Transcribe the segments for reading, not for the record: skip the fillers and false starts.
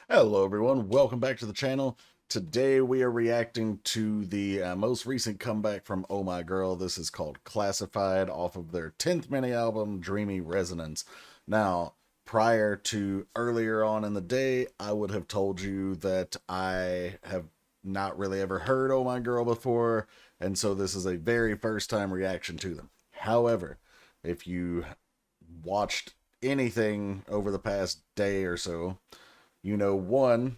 Hello everyone, welcome back to the channel. Today we are reacting to the most recent comeback from Omaigirl. This is called Classified off of their 10th mini-album, Dreamy Resonance. Now, prior to earlier on in the day, I would have told you that I have not really ever heard Omaigirl before, and so this is a very first time reaction to them. However, if you watched anything over the past day or so, you know, one,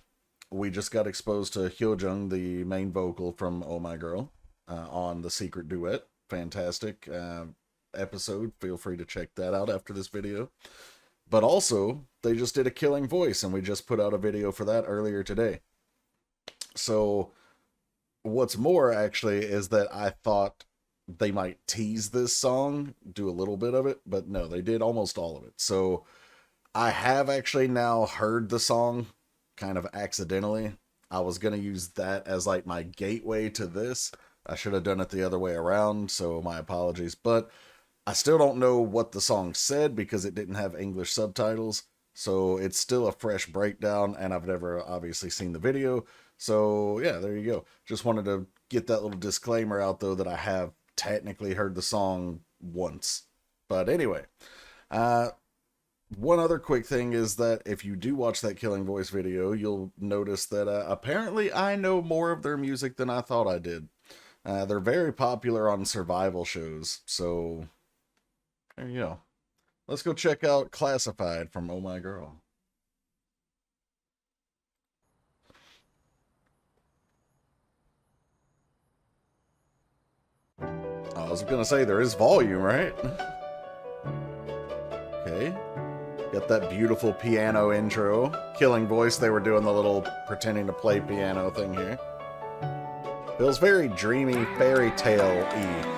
we just got exposed to Hyojung, the main vocal from Omaigirl, on The Secret Duet. Fantastic episode. Feel free to check that out after this video. But also, they just did a Killing Voice, and we just put out a video for that earlier today. So, what's more, actually, is that I thought they might tease this song, do a little bit of it, but no, they did almost all of it. So, I have actually now heard the song kind of accidentally. I was going to use that as like my gateway to this. I should have done it the other way around, so my apologies. But I still don't know what the song said because it didn't have English subtitles. So it's still a fresh breakdown, and I've never obviously seen the video. So yeah, there you go. Just wanted to get that little disclaimer out though that I have technically heard the song once. But anyway, one other quick thing is that if you do watch that Killing Voice video, you'll notice that apparently I know more of their music than I thought I did. They're very popular on survival shows, so there you go. Let's go check out Classified from Omaigirl. I was gonna say there is volume, right? Okay. Got that beautiful piano intro. Killing Voice, they were doing the little pretending to play piano thing here. Feels very dreamy, fairy tale-y.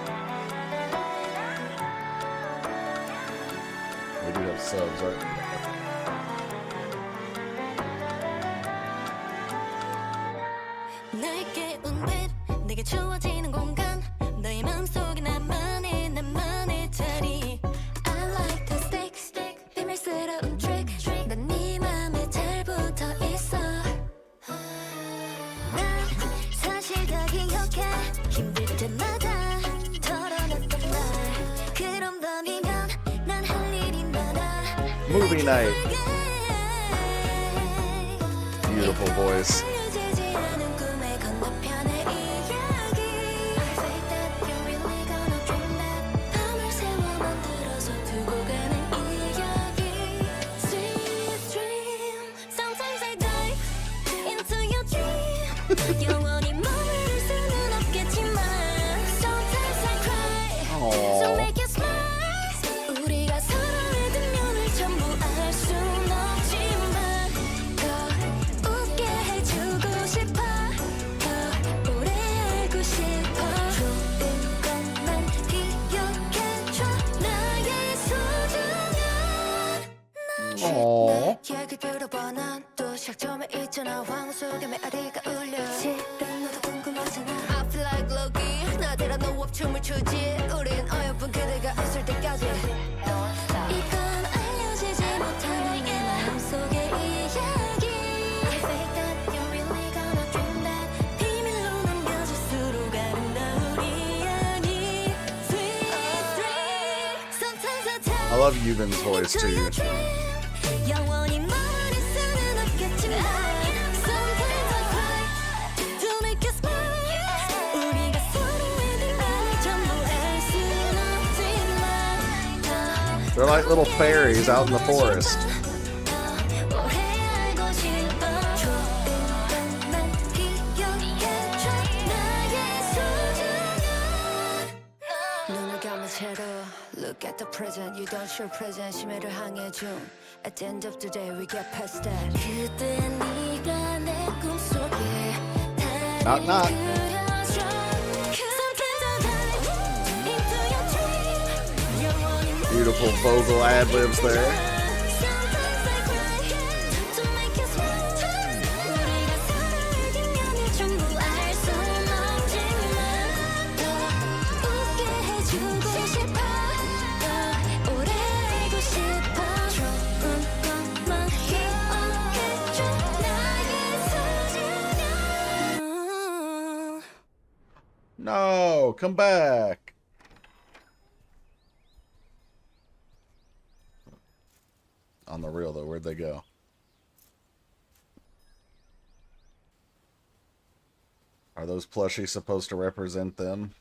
We do have subs, right? Movie night. Beautiful voice. I love Yuvin's voice too. They're like little fairies out in the forest. Look at the present, you don't show present. 심해를 항해 중. At the end of the day, we get past that. Knock knock. Beautiful vocal ad-libs there. No, come back. On the real, though, where'd they go? Are those plushies supposed to represent them?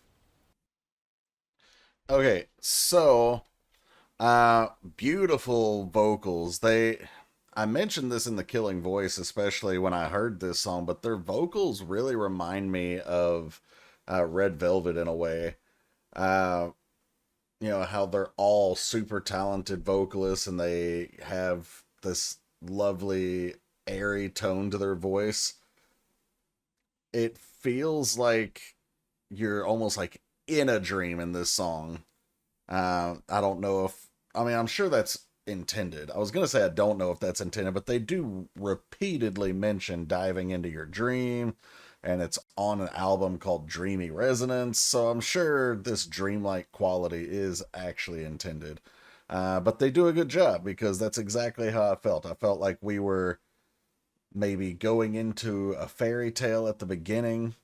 Okay, so, beautiful vocals. I mentioned this in the Killing Voice, especially when I heard this song, but their vocals really remind me of Red Velvet in a way. Uh, how they're all super talented vocalists and they have this lovely airy tone to their voice. It feels like you're almost like in a dream in this song. I don't know if, I mean, I'm sure that's intended. I was going to say I don't know if that's intended, but they do repeatedly mention diving into your dream, and it's on an album called Dreamy Resonance, so I'm sure this dreamlike quality is actually intended. But they do a good job because that's exactly how I felt. I felt like we were maybe going into a fairy tale at the beginning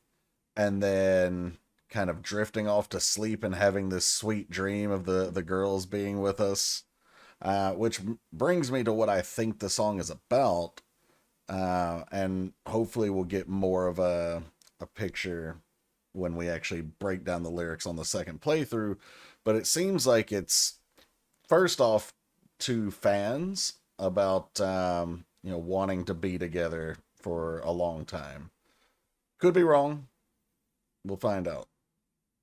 and then kind of drifting off to sleep and having this sweet dream of the girls being with us. Which brings me to what I think the song is about. And hopefully we'll get more of a picture when we actually break down the lyrics on the second playthrough. But it seems like it's, first off, to fans about, wanting to be together for a long time. Could be wrong. We'll find out.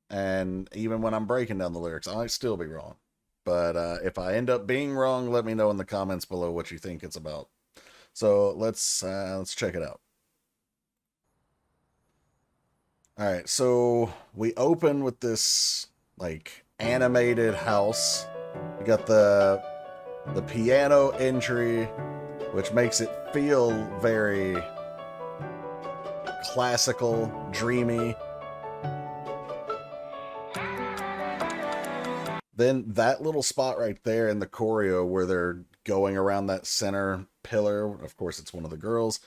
And even when I'm breaking down the lyrics, I might still be wrong. But if I end up being wrong, let me know in the comments below what you think it's about. So let's check it out. All right, so we open with this like animated house. We got the piano entry, which makes it feel very classical, dreamy. Then that little spot right there in the choreo where they're going around that center pillar, of course it's one of the girls,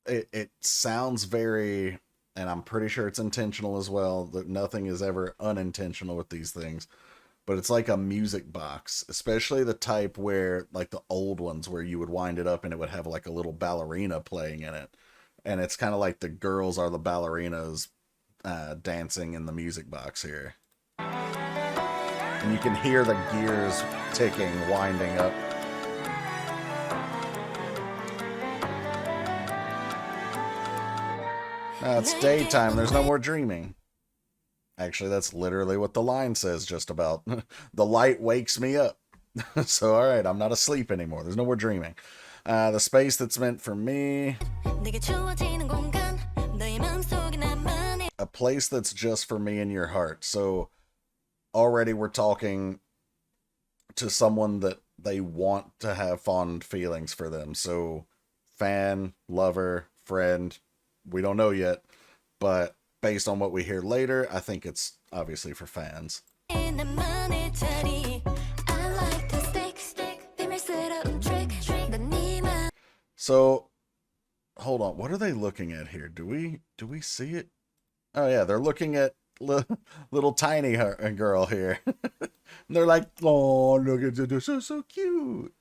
it sounds very, and I'm pretty sure it's intentional as well, that nothing is ever unintentional with these things, but it's like a music box, especially the type where, like the old ones where you would wind it up and it would have like a little ballerina playing in it. And it's kind of like the girls are the ballerinas dancing in the music box here. And you can hear the gears ticking, winding up. Now it's daytime, there's no more dreaming. Actually, that's literally what the line says just about. The light wakes me up. So, alright, I'm not asleep anymore. There's no more dreaming. The space that's meant for me. A place that's just for me in your heart. So, already we're talking to someone that they want to have fond feelings for them. So, fan, lover, friend, we don't know yet. But based on what we hear later, I think it's obviously for fans. So, hold on. What are they looking at here? Do we see it? Oh yeah, they're looking at little tiny girl here. They're like, oh, look at this, so cute.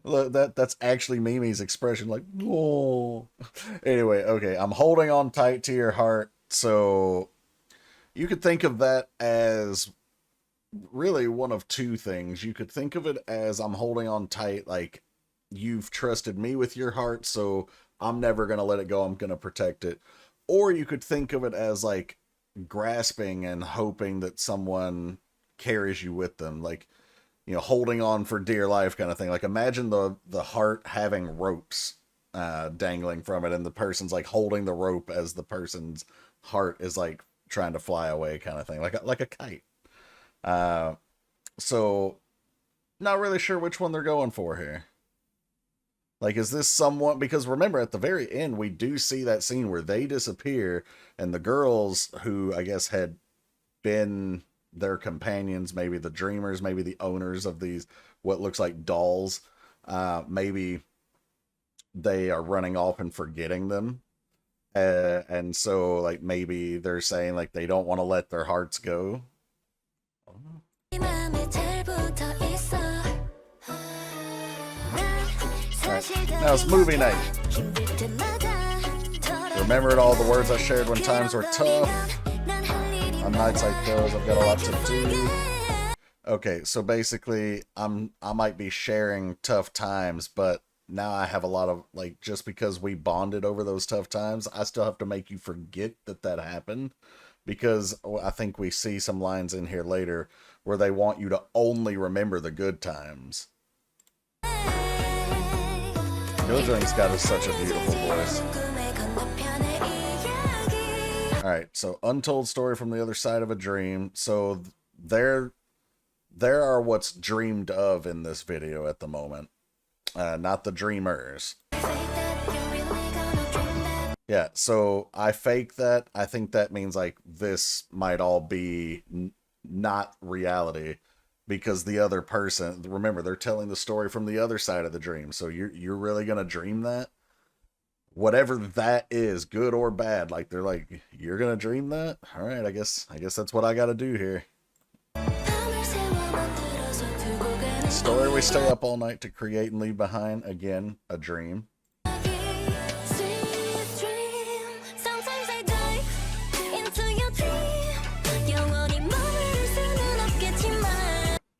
Look, that's actually Mimi's expression, like, oh. Anyway, okay, I'm holding on tight to your heart. So you could think of that as really one of two things. You could think of it as I'm holding on tight, like you've trusted me with your heart, so I'm never gonna let it go. I'm gonna protect it. Or you could think of it as like grasping and hoping that someone carries you with them, like, holding on for dear life kind of thing. Like imagine the heart having ropes dangling from it, and the person's like holding the rope as the person's heart is like trying to fly away kind of thing, like a kite. So not really sure which one they're going for here. Like, is this someone, because remember at the very end we do see that scene where they disappear and the girls who I guess had been their companions, maybe the dreamers, maybe the owners of these what looks like dolls, maybe they are running off and forgetting them. And so like maybe they're saying like they don't want to let their hearts go. Now it's movie night. Remembered all the words I shared when times were tough. On nights like those, I've got a lot to do. Okay, so basically, I might be sharing tough times, but now I have a lot of, like, just because we bonded over those tough times, I still have to make you forget that that happened. Because I think we see some lines in here later where they want you to only remember the good times. Gojang's got such a beautiful voice. Alright, so untold story from the other side of a dream. So there are what's dreamed of in this video at the moment. Not the dreamers. Yeah, so I fake that. I think that means like this might all be not reality because the other person, remember, they're telling the story from the other side of the dream. So you're really gonna dream that? Whatever that is, good or bad, like they're like, you're gonna dream that? All right, I guess that's what I gotta do here. Story we stay up all night to create and leave behind. Again, a dream.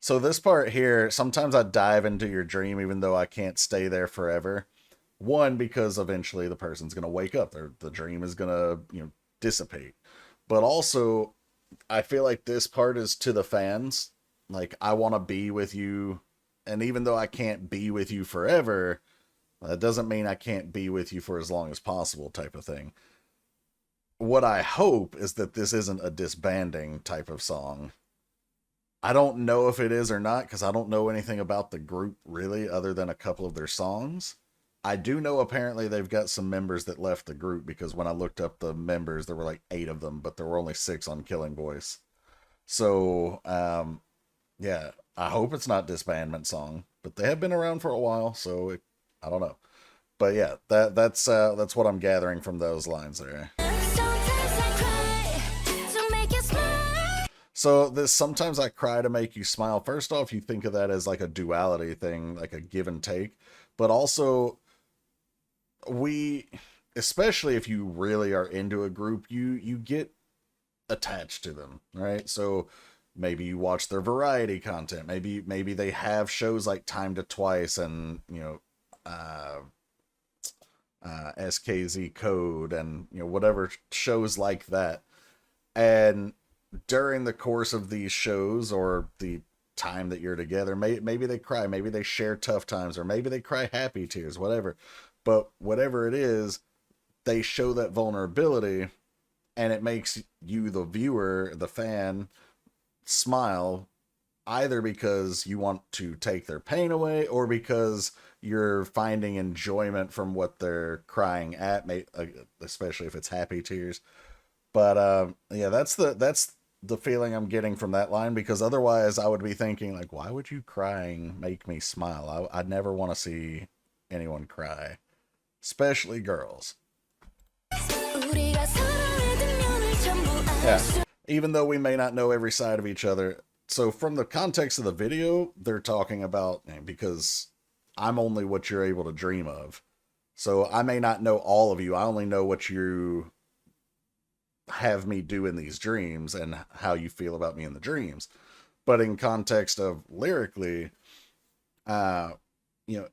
So this part here, sometimes I dive into your dream even though I can't stay there forever. One, because eventually the person's going to wake up. The dream is going to, dissipate. But also, I feel like this part is to the fans. Like, I want to be with you. And even though I can't be with you forever, that doesn't mean I can't be with you for as long as possible type of thing. What I hope is that this isn't a disbanding type of song. I don't know if it is or not, because I don't know anything about the group really, other than a couple of their songs. I do know apparently they've got some members that left the group, because when I looked up the members, there were like 8 of them, but there were only 6 on Killing Voice. So, yeah, I hope it's not disbandment song, but they have been around for a while, so I don't know. But yeah, that's what I'm gathering from those lines there. So this sometimes I cry to make you smile. First off, you think of that as like a duality thing, like a give and take. But also, especially if you really are into a group, you get attached to them, right? So maybe you watch their variety content. Maybe they have shows like Time to Twice and, SKZ Code and, whatever shows like that. And during the course of these shows or the time that you're together, maybe they cry, maybe they share tough times, or maybe they cry happy tears, whatever. But whatever it is, they show that vulnerability, and it makes you, the viewer, the fan, smile, either because you want to take their pain away or because you're finding enjoyment from what they're crying at, especially if it's happy tears. But yeah, that's the feeling I'm getting from that line, because otherwise I would be thinking like, why would you crying make me smile? I'd never want to see anyone cry, especially girls. Yeah, even though we may not know every side of each other. So from the context of the video, they're talking about, because I'm only what you're able to dream of. So I may not know all of you. I only know what you have me do in these dreams and how you feel about me in the dreams. But in context of lyrically,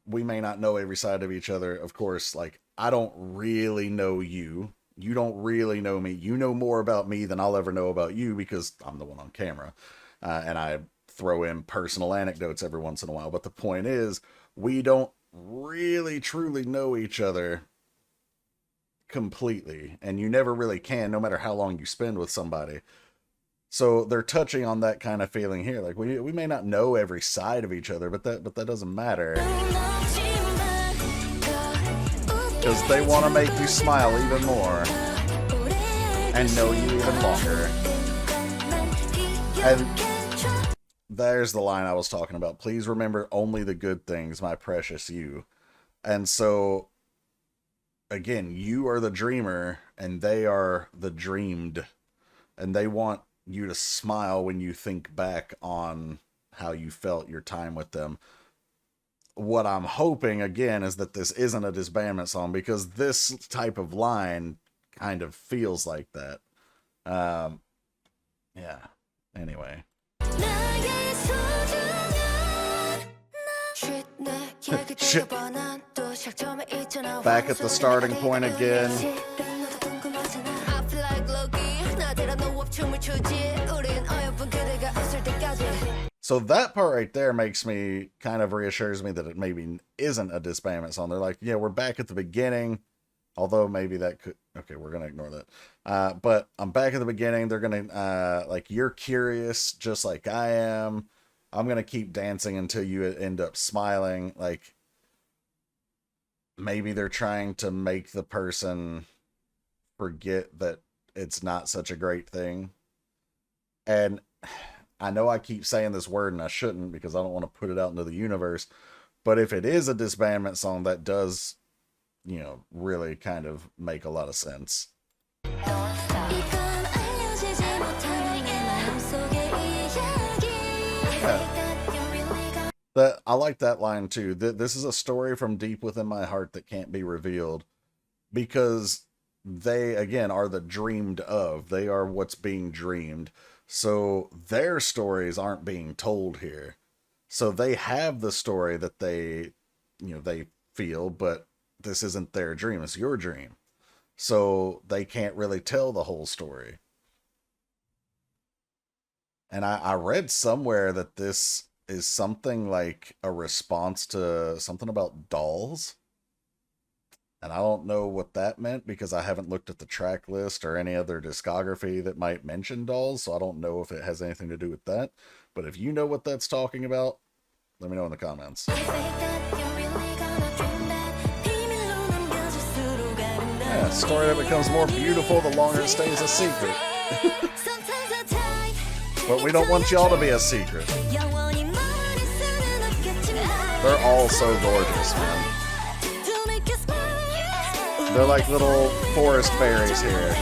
we may not know every side of each other. Of course, like, I don't really know you. You don't really know me. You know more about me than I'll ever know about you, because I'm the one on camera. And I throw in personal anecdotes every once in a while. But the point is, we don't really truly know each other completely, and you never really can, no matter how long you spend with somebody. So they're touching on that kind of feeling here. Like, we may not know every side of each other, but that doesn't matter, because they want to make you smile even more and know you even longer. And there's the line I was talking about. Please remember only the good things, my precious you. And so again, you are the dreamer and they are the dreamed, and they want you to smile when you think back on how you felt your time with them. What I'm hoping, again, is that this isn't a disbandment song, because this type of line kind of feels like that. Yeah. Anyway. Shit. Back at the starting point again. So that part right there makes me, kind of reassures me that it maybe isn't a disbandment song. They're like, yeah, we're back at the beginning. Although maybe that could, okay, we're going to ignore that. But I'm back at the beginning. They're going to, like, you're curious just like I am. I'm going to keep dancing until you end up smiling. Like, maybe they're trying to make the person forget that it's not such a great thing. And I know I keep saying this word and I shouldn't, because I don't want to put it out into the universe. But if it is a disbandment song, that does, you know, really kind of make a lot of sense. I like that line too. This is a story from deep within my heart that can't be revealed, because they, again, are the dreamed of. They are what's being dreamed. So their stories aren't being told here. So they have the story that they, you know, they feel, but this isn't their dream. It's your dream. So they can't really tell the whole story. And I read somewhere that this is something like a response to something about dolls. And I don't know what that meant, because I haven't looked at the track list or any other discography that might mention dolls. So I don't know if it has anything to do with that. But if you know what that's talking about, let me know in the comments. Yeah, a story that becomes more beautiful the longer it stays a secret. But we don't want y'all to be a secret. They're all so gorgeous, man. They're like little forest fairies here.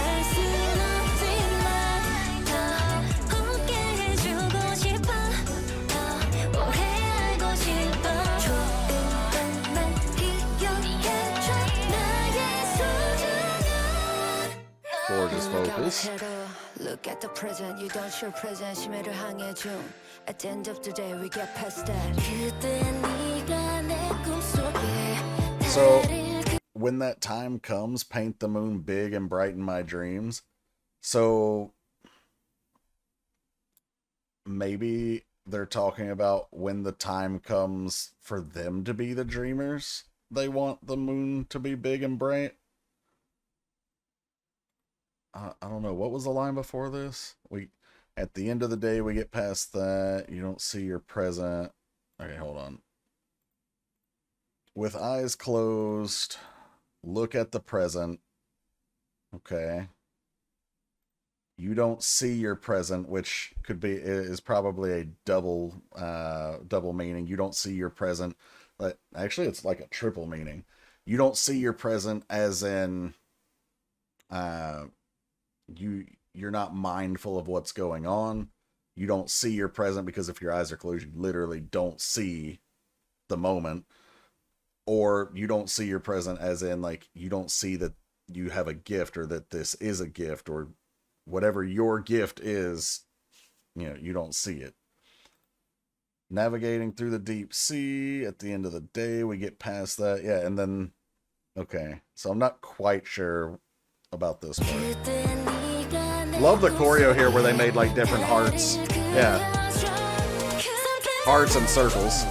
Gorgeous vocals. Look at the present, you don't show present. 심해를 항해 중. At the end of the day, we get past that. So, when that time comes, paint the moon big and brighten my dreams. So, maybe they're talking about when the time comes for them to be the dreamers. They want the moon to be big and bright. I don't know. What was the line before this? At the end of the day, we get past that. You don't see your present. Okay, hold on. With eyes closed, look at the present. Okay. You don't see your present, which is probably a double meaning. You don't see your present. But actually, it's like a triple meaning. You don't see your present as in you're not mindful of what's going on. You don't see your present because if your eyes are closed, you literally don't see the moment. Or you don't see your present as in, like, you don't see that you have a gift, or that this is a gift, or whatever your gift is, you know, you don't see it. Navigating through the deep sea. At the end of the day, we get past that. Yeah, and then, okay. So I'm not quite sure about this part. Love the choreo here where they made like different hearts. Yeah. Hearts and circles.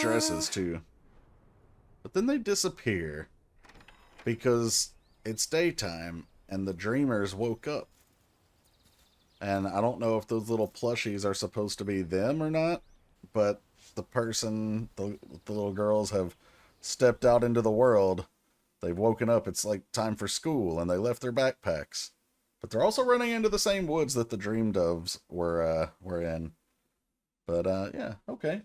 Dresses too, but then they disappear because it's daytime and the dreamers woke up. And I don't know if those little plushies are supposed to be them or not, but the little girls have stepped out into the world. They've woken up. It's like time for school, and they left their backpacks. But they're also running into the same woods that the Dream Doves were in. But yeah, okay.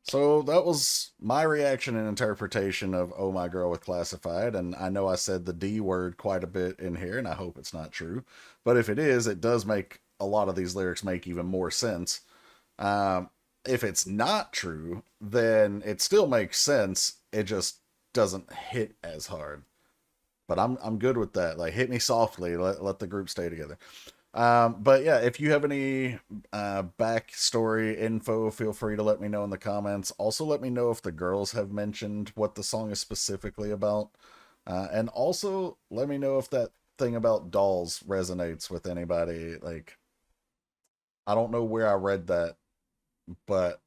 So that was my reaction and interpretation of "Oh My Girl" with Classified, and I know I said the D word quite a bit in here, and I hope it's not true. But if it is, it does make a lot of these lyrics make even more sense. If it's not true, then it still makes sense. It just doesn't hit as hard. But I'm good with that. Like, hit me softly. Let the group stay together. But yeah, if you have any backstory info, feel free to let me know in the comments. Also, let me know if the girls have mentioned what the song is specifically about. And also, let me know if that thing about dolls resonates with anybody. Like, I don't know where I read that, but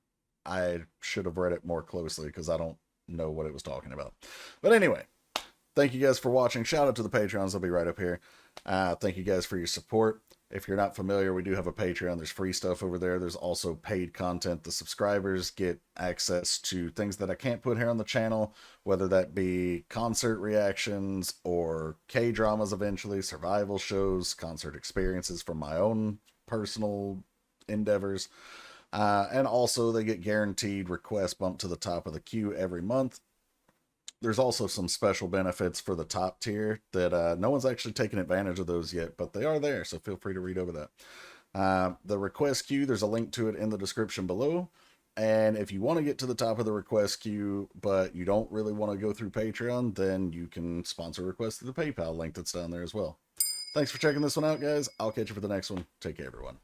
I should have read it more closely because I don't know what it was talking about. But anyway, thank you guys for watching. Shout out to the Patreons. They'll be right up here. Thank you guys for your support. If you're not familiar, we do have a Patreon. There's free stuff over there. There's also paid content. The subscribers get access to things that I can't put here on the channel, whether that be concert reactions or K-dramas eventually, survival shows, concert experiences from my own personal endeavors. And also they get guaranteed requests bumped to the top of the queue every month. There's also some special benefits for the top tier that no one's actually taken advantage of those yet, but they are there, so feel free to read over that. The request queue, there's a link to it in the description below. And if you want to get to the top of the request queue, but you don't really want to go through Patreon, then you can sponsor requests through the PayPal link that's down there as well. Thanks for checking this one out, guys. I'll catch you for the next one. Take care, everyone.